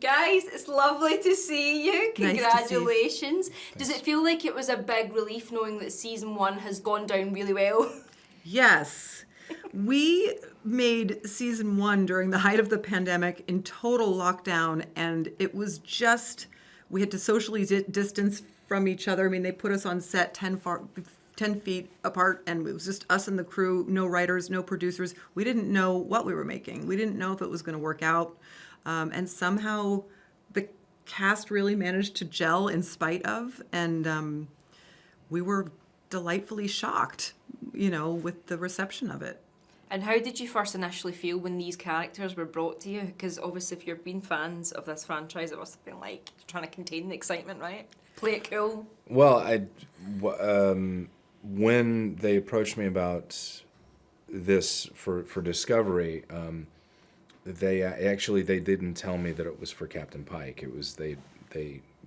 Guys, it's lovely to see you. Congratulations. Nice to see. Does it feel like it was a big relief knowing that season 1 has gone down really well? Yes. We made season 1 during the height of the pandemic in total lockdown, and it was just, we had to socially distance from each other. I mean, they put us on set 10 feet apart, and it was just us and the crew, no writers, no producers. We didn't know what we were making. We didn't know if it was going to work out. And somehow the cast really managed to gel in spite of, and we were delightfully shocked, with the reception of it. And how did you first initially feel when these characters were brought to you? Because obviously if you've been fans of this franchise, it must have been like trying to contain the excitement, right? Play it cool. Well, when they approached me about this for Discovery, they didn't tell me that it was for Captain Pike. It was they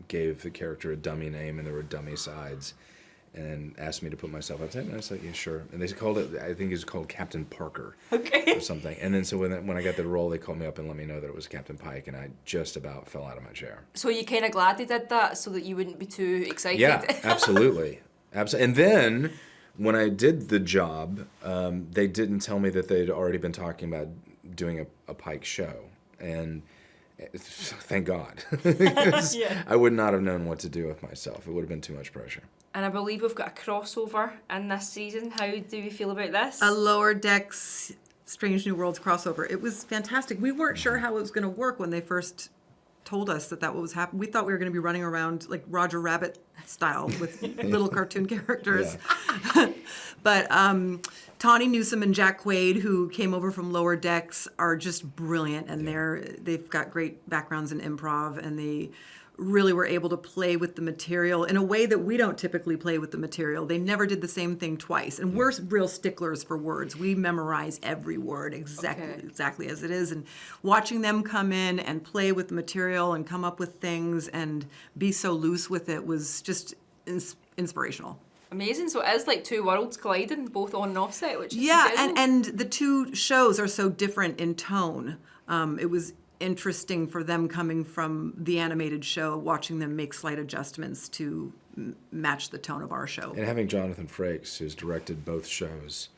gave the character a dummy name, and there were dummy sides, and asked me to put myself up there, and I was like, yeah, sure. And they called it, I think it was called Captain Parker, or something. And then so when I got the role, they called me up and let me know that it was Captain Pike, and I just about fell out of my chair. So you kind of glad they did that so that you wouldn't be too excited? Yeah, absolutely. And then when I did the job, they didn't tell me that they'd already been talking about doing a Pike show, and thank God. Yeah. I would not have known what to do with myself. It would have been too much pressure. And I believe we've got a crossover in this season. How do you feel about this? A Lower Decks Strange New Worlds crossover. It was fantastic. We weren't sure how it was going to work when they first told us that was happening. We thought we were going to be running around like Roger Rabbit style with little cartoon characters. Yeah. But Tawny Newsome and Jack Quaid, who came over from Lower Decks, are just brilliant, and they've got great backgrounds in improv, and they really were able to play with the material in a way that we don't typically play with the material. They never did the same thing twice, and we're real sticklers for words. We memorize every word exactly as it is, and watching them come in and play with the material and come up with things and be so loose with it was just inspirational. Amazing. So it is like two worlds colliding, both on and offset, which is incredible. and the two shows are so different in tone. It was interesting for them coming from the animated show, watching them make slight adjustments to match the tone of our show. And having Jonathan Frakes, who's directed both shows,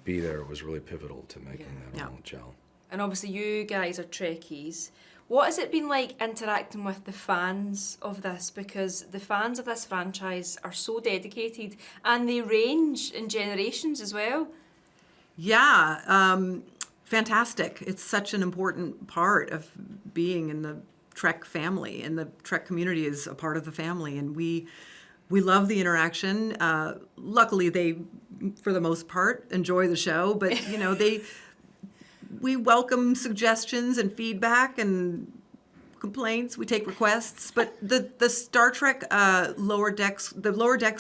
be there was really pivotal to making that all gel. And obviously you guys are Trekkies. What has it been like interacting with the fans of this? Because the fans of this franchise are so dedicated, and they range in generations as well. Yeah, fantastic. It's such an important part of being in the Trek family, and the Trek community is a part of the family, and we love the interaction. Luckily, they, for the most part, enjoy the show, but we welcome suggestions and feedback and complaints. We take requests, but the Star Trek Lower Decks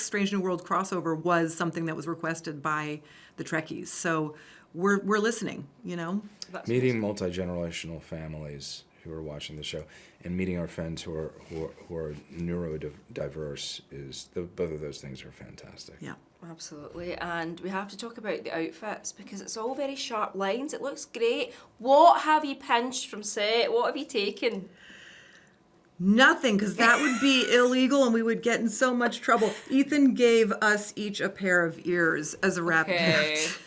Strange New World crossover was something that was requested by the Trekkies. So we're listening, Meeting multi-generational families who are watching the show, and meeting our friends who are neurodiverse both of those things are fantastic. Yeah. Absolutely, and we have to talk about the outfits because it's all very sharp lines. It looks great. What have you pinched from set? What have you taken? Nothing, because that would be illegal and we would get in so much trouble. Ethan gave us each a pair of ears as a wrap gift.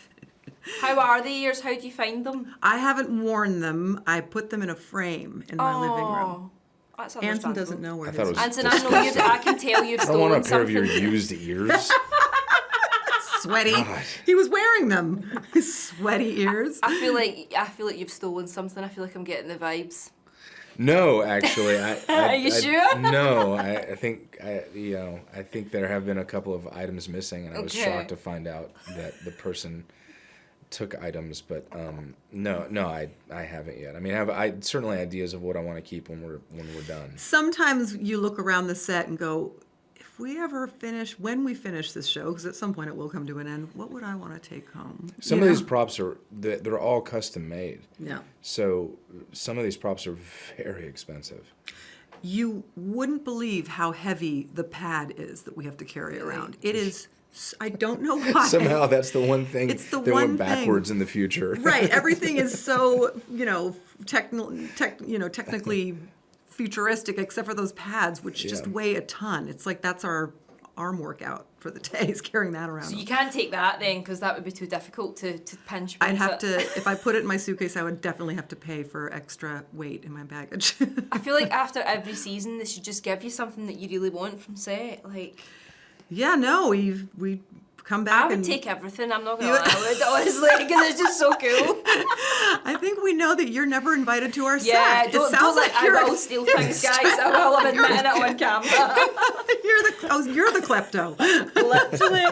How are the ears? How do you find them? I haven't worn them. I put them in a frame in my living room. That's Anson doesn't know where his is. Anson, I know you. I can tell you've stolen I don't want a pair something. of your used ears. Sweaty. God. He was wearing them. His sweaty ears. I feel like you've stolen something. I feel like I'm getting the vibes. No, actually, Are you sure? No, I think there have been a couple of items missing, and I was shocked to find out that the person took items, but no, I haven't yet. I mean, I certainly ideas of what I want to keep when we're done. Sometimes you look around the set and go, when we finish this show, because at some point it will come to an end, what would I want to take home? Some of these props they're all custom made. Yeah. So some of these props are very expensive. You wouldn't believe how heavy the pad is that we have to carry around. It is. I don't know why. Somehow that's the one thing that went backwards in the future. Right. Everything is so, technically futuristic except for those pads, which just Yeah. weigh a ton. It's like that's our arm workout for the day, is carrying that around. So you can't take that then, because that would be too difficult to pinch. I'd have with to, it. if I put it in my suitcase, I would definitely have to pay for extra weight in my baggage. I feel like after every season, they should just give you something that you really want from set. Like, Yeah, no, we come back I would and take everything. I'm not gonna lie, I would, honestly, because it's just so cool. I think we know that you're never invited to our Yeah, set. don't like I will steal things, guys. I will. I'm admitting it on camera. You're the klepto. Literally.